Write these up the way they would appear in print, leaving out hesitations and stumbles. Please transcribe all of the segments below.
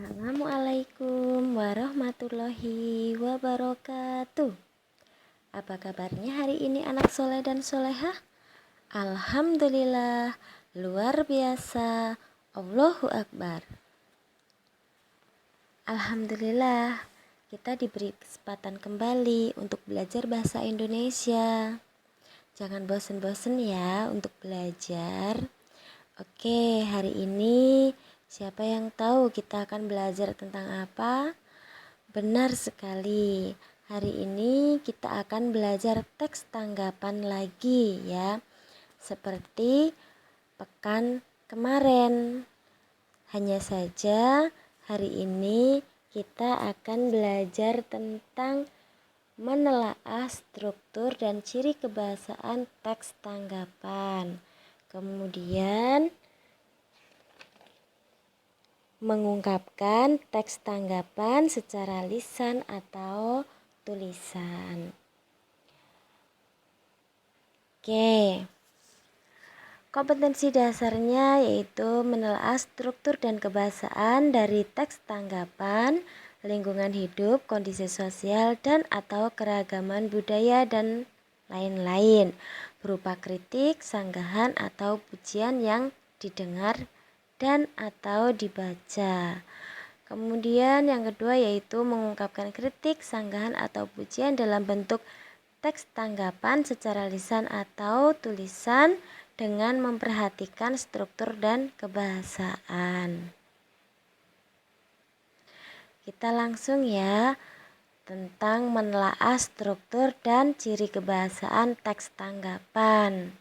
Assalamualaikum warahmatullahi wabarakatuh. Apa kabarnya hari ini anak soleh dan solehah? Alhamdulillah, luar biasa, Allahu Akbar. Alhamdulillah, kita diberi kesempatan kembali untuk belajar bahasa Indonesia. Jangan bosen-bosen ya untuk belajar. Oke, hari ini siapa yang tahu kita akan belajar tentang apa? Benar sekali. Hari ini kita akan belajar teks tanggapan lagi ya. Seperti pekan kemarin. Hanya saja hari ini kita akan belajar tentang menelaah struktur dan ciri kebahasaan teks tanggapan. Kemudian mengungkapkan teks tanggapan secara lisan atau tulisan. Oke. Kompetensi dasarnya yaitu menelaah struktur dan kebahasaan dari teks tanggapan, lingkungan hidup, kondisi sosial dan atau keragaman budaya dan lain-lain, berupa kritik, sanggahan atau pujian yang didengar dan atau dibaca. Kemudian yang kedua yaitu mengungkapkan kritik, sanggahan atau pujian dalam bentuk teks tanggapan secara lisan atau tulisan dengan memperhatikan struktur dan kebahasaan. Kita langsung ya tentang menelaah struktur dan ciri kebahasaan teks tanggapan.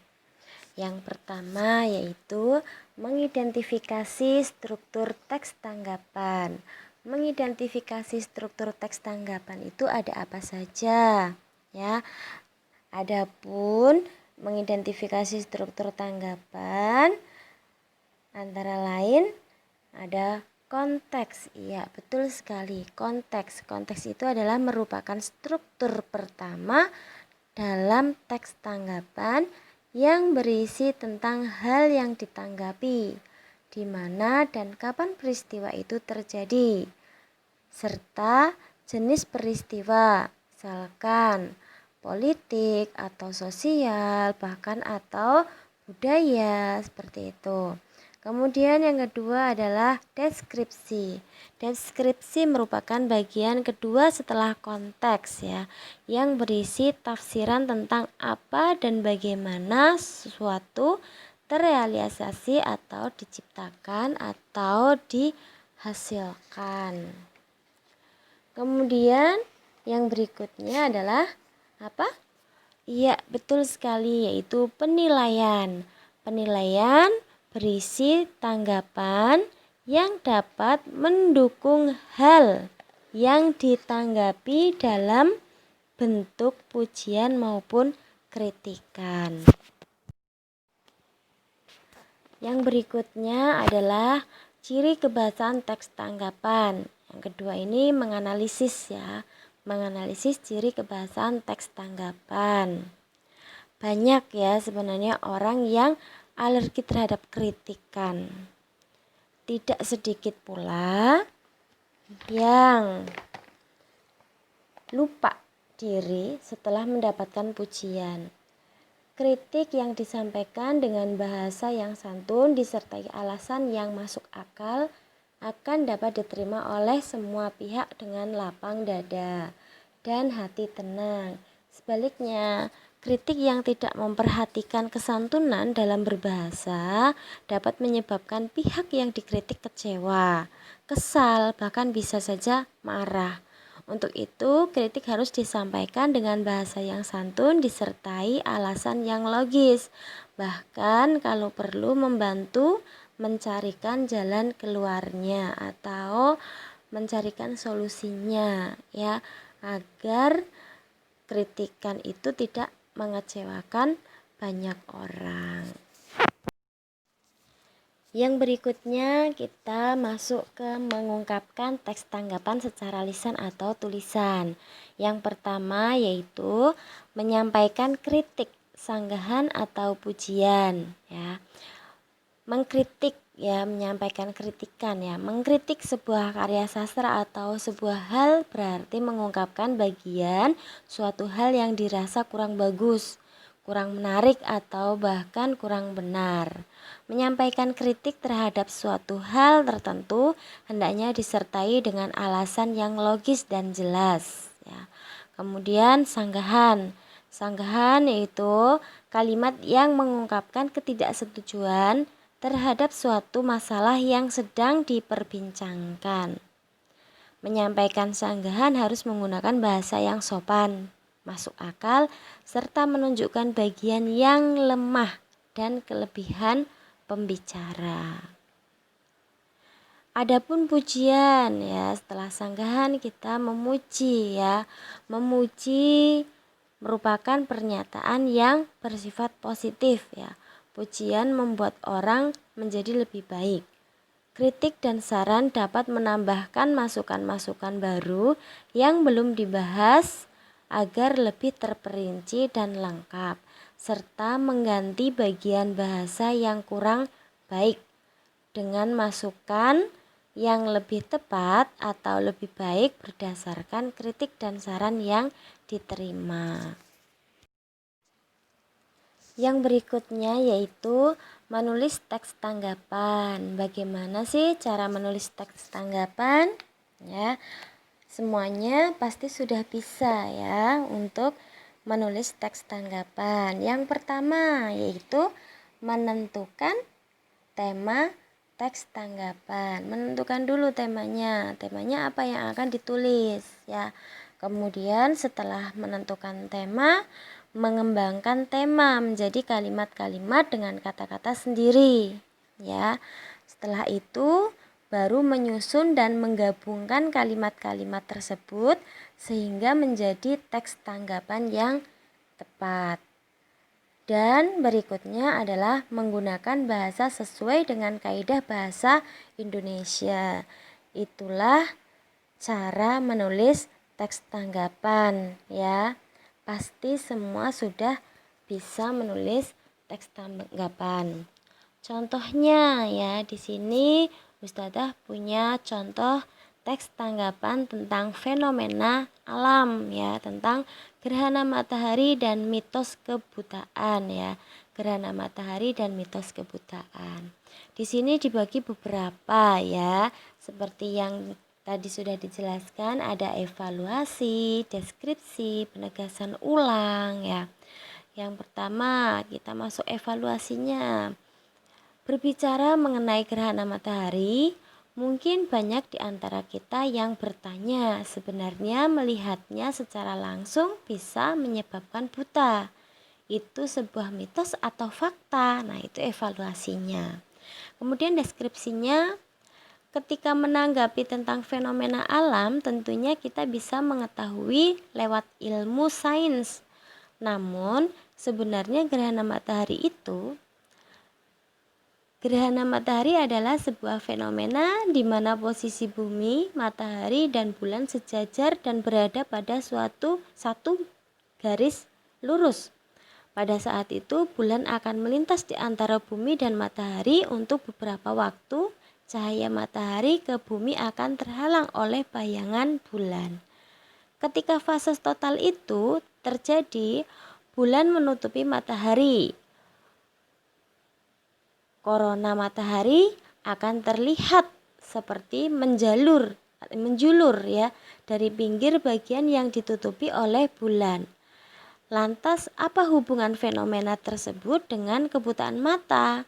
Yang pertama yaitu mengidentifikasi struktur teks tanggapan. Mengidentifikasi struktur teks tanggapan itu ada apa saja ya. Adapun mengidentifikasi struktur tanggapan antara lain ada konteks. Iya, betul sekali. Konteks. Konteks itu adalah merupakan struktur pertama dalam teks tanggapan yang berisi tentang hal yang ditanggapi, di mana dan kapan peristiwa itu terjadi, serta jenis peristiwa, misalkan politik atau sosial, bahkan atau budaya, seperti itu. Kemudian yang kedua adalah deskripsi. Deskripsi merupakan bagian kedua setelah konteks ya, yang berisi tafsiran tentang apa dan bagaimana sesuatu terrealisasi atau diciptakan atau dihasilkan. Kemudian yang berikutnya adalah apa? Iya, betul sekali, yaitu penilaian. Penilaian berisi tanggapan yang dapat mendukung hal yang ditanggapi dalam bentuk pujian maupun kritikan. Yang berikutnya adalah ciri kebahasaan teks tanggapan. Yang kedua ini menganalisis ya, menganalisis ciri kebahasaan teks tanggapan. Banyak ya sebenarnya orang yang alergi terhadap kritikan. Tidak sedikit pula yang lupa diri setelah mendapatkan pujian. Kritik yang disampaikan dengan bahasa yang santun disertai alasan yang masuk akal akan dapat diterima oleh semua pihak dengan lapang dada dan hati tenang. Sebaliknya, kritik yang tidak memperhatikan kesantunan dalam berbahasa dapat menyebabkan pihak yang dikritik kecewa, kesal, bahkan bisa saja marah. Untuk itu, kritik harus disampaikan dengan bahasa yang santun disertai alasan yang logis. Bahkan kalau perlu membantu mencarikan jalan keluarnya atau mencarikan solusinya ya, agar kritikan itu tidak mengecewakan banyak orang. Yang berikutnya kita masuk ke mengungkapkan teks tanggapan secara lisan atau tulisan. Yang pertama yaitu menyampaikan kritik, sanggahan atau pujian ya. Mengkritik ya menyampaikan kritikan ya. Mengkritik sebuah karya sastra atau sebuah hal berarti mengungkapkan bagian suatu hal yang dirasa kurang bagus, kurang menarik atau bahkan kurang benar. Menyampaikan kritik terhadap suatu hal tertentu hendaknya disertai dengan alasan yang logis dan jelas ya. Kemudian sanggahan. Sanggahan yaitu kalimat yang mengungkapkan ketidaksetujuan terhadap suatu masalah yang sedang diperbincangkan. Menyampaikan sanggahan harus menggunakan bahasa yang sopan, masuk akal, serta menunjukkan bagian yang lemah dan kelebihan pembicara. Adapun pujian ya, setelah sanggahan kita memuji ya. Memuji merupakan pernyataan yang bersifat positif ya. Pujian membuat orang menjadi lebih baik. Kritik dan saran dapat menambahkan masukan-masukan baru yang belum dibahas agar lebih terperinci dan lengkap, serta mengganti bagian bahasa yang kurang baik dengan masukan yang lebih tepat atau lebih baik berdasarkan kritik dan saran yang diterima. Yang berikutnya yaitu menulis teks tanggapan. Bagaimana sih cara menulis teks tanggapan? Ya, semuanya pasti sudah bisa ya untuk menulis teks tanggapan. Yang pertama yaitu menentukan tema teks tanggapan. Menentukan dulu temanya. Temanya apa yang akan ditulis ya. Kemudian setelah menentukan tema, mengembangkan tema menjadi kalimat-kalimat dengan kata-kata sendiri ya. Setelah itu baru menyusun dan menggabungkan kalimat-kalimat tersebut sehingga menjadi teks tanggapan yang tepat. Dan berikutnya adalah menggunakan bahasa sesuai dengan kaidah bahasa Indonesia. Itulah cara menulis teks tanggapan ya. Pasti semua sudah bisa menulis teks tanggapan. Contohnya ya, di sini Ustadzah punya contoh teks tanggapan tentang fenomena alam ya, tentang gerhana matahari dan mitos kebutaan ya. Gerhana matahari dan mitos kebutaan. Di sini dibagi beberapa ya, seperti yang tadi sudah dijelaskan, ada evaluasi, deskripsi, penegasan ulang ya. Yang pertama kita masuk evaluasinya. Berbicara mengenai gerhana matahari, mungkin banyak di antara kita yang bertanya, sebenarnya melihatnya secara langsung bisa menyebabkan buta. Itu sebuah mitos atau fakta? Nah, itu evaluasinya. Kemudian deskripsinya, ketika menanggapi tentang fenomena alam, tentunya kita bisa mengetahui lewat ilmu sains. Namun, sebenarnya gerhana matahari adalah sebuah fenomena di mana posisi bumi, matahari, dan bulan sejajar dan berada pada satu garis lurus. Pada saat itu, bulan akan melintas di antara bumi dan matahari untuk beberapa waktu. Cahaya matahari ke bumi akan terhalang oleh bayangan bulan. Ketika fase total itu terjadi, bulan menutupi matahari. Korona matahari akan terlihat seperti menjulur ya dari pinggir bagian yang ditutupi oleh bulan. Lantas apa hubungan fenomena tersebut dengan kebutaan mata?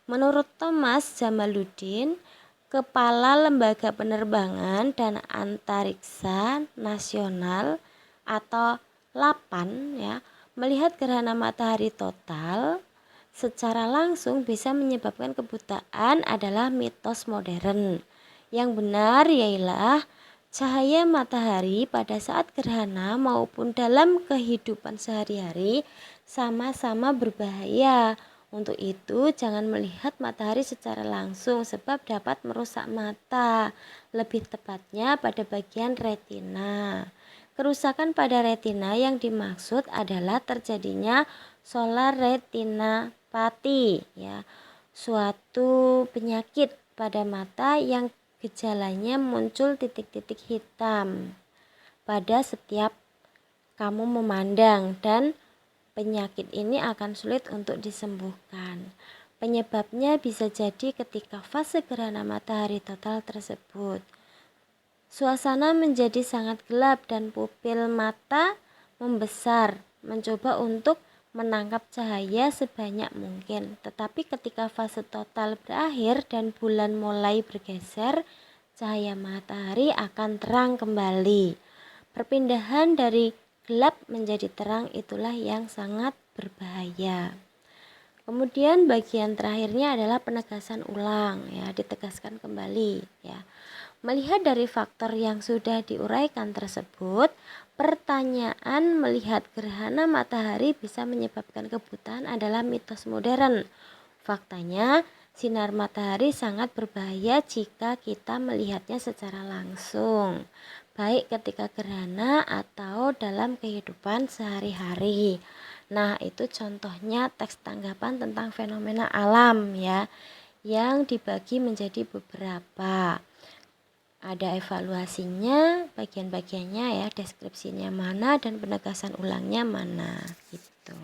Menurut Thomas Jamaluddin, Kepala Lembaga Penerbangan dan Antariksa Nasional atau LAPAN ya, melihat gerhana matahari total secara langsung bisa menyebabkan kebutaan adalah mitos modern. Yang benar ialah cahaya matahari pada saat gerhana maupun dalam kehidupan sehari-hari sama-sama berbahaya. Untuk itu jangan melihat matahari secara langsung sebab dapat merusak mata, lebih tepatnya pada bagian retina. Kerusakan pada retina yang dimaksud adalah terjadinya solar retinopathy ya. suatu penyakit pada mata yang gejalanya muncul titik-titik hitam pada setiap kamu memandang, dan penyakit ini akan sulit untuk disembuhkan. Penyebabnya bisa jadi ketika fase gerhana matahari total tersebut. Suasana menjadi sangat gelap dan pupil mata membesar, mencoba untuk menangkap cahaya sebanyak mungkin. Tetapi ketika fase total berakhir dan bulan mulai bergeser, cahaya matahari akan terang kembali. Perpindahan dari gelap menjadi terang itulah yang sangat berbahaya. Kemudian bagian terakhirnya adalah penegasan ulang, ya, ditegaskan kembali, ya. Melihat dari faktor yang sudah diuraikan tersebut, pertanyaan melihat gerhana matahari bisa menyebabkan kebutaan adalah mitos modern. Faktanya, sinar matahari sangat berbahaya jika kita melihatnya secara langsung, baik ketika gerhana atau dalam kehidupan sehari-hari. Nah, itu contohnya teks tanggapan tentang fenomena alam, ya, yang dibagi menjadi beberapa. Ada evaluasinya, bagian-bagiannya, ya, deskripsinya mana dan penegasan ulangnya mana, gitu.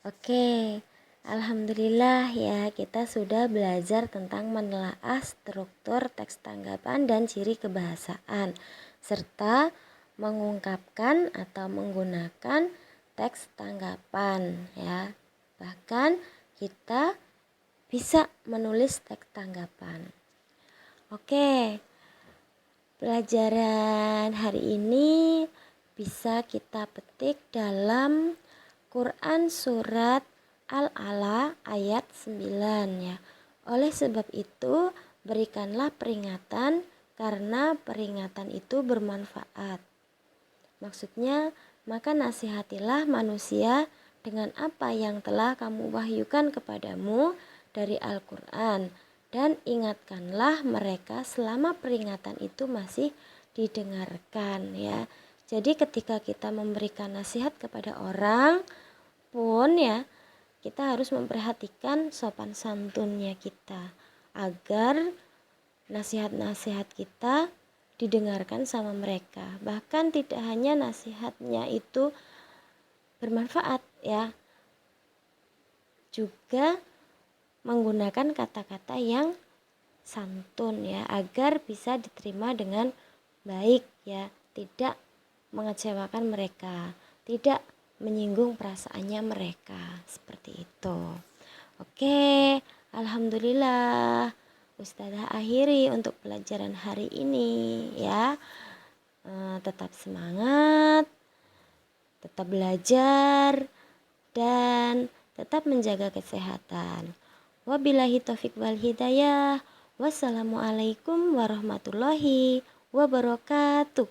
Oke, alhamdulillah, ya, kita sudah belajar tentang menelaah struktur teks tanggapan dan ciri kebahasaan, serta mengungkapkan atau menggunakan teks tanggapan, ya. Bahkan kita bisa menulis teks tanggapan. Oke, pelajaran hari ini bisa kita petik dalam Quran surat Al-A'la ayat 9, ya. Oleh sebab itu, berikanlah peringatan karena peringatan itu bermanfaat. Maksudnya, maka nasihatilah manusia dengan apa yang telah kamu wahyukan kepadamu dari Al-Quran, dan ingatkanlah mereka selama peringatan itu masih didengarkan, ya. Jadi ketika kita memberikan nasihat kepada orang pun, ya, kita harus memperhatikan sopan santunnya kita agar nasihat-nasihat kita didengarkan sama mereka. Bahkan tidak hanya nasihatnya itu bermanfaat, ya, juga menggunakan kata-kata yang santun, ya, agar bisa diterima dengan baik, ya, tidak mengecewakan mereka, tidak menyinggung perasaannya mereka, seperti itu. Oke, alhamdulillah, Ustazah akhiri untuk pelajaran hari ini, ya. Tetap semangat, tetap belajar, dan tetap menjaga kesehatan. Wabillahi taufik wal hidayah. Wassalamualaikum warahmatullahi wabarakatuh.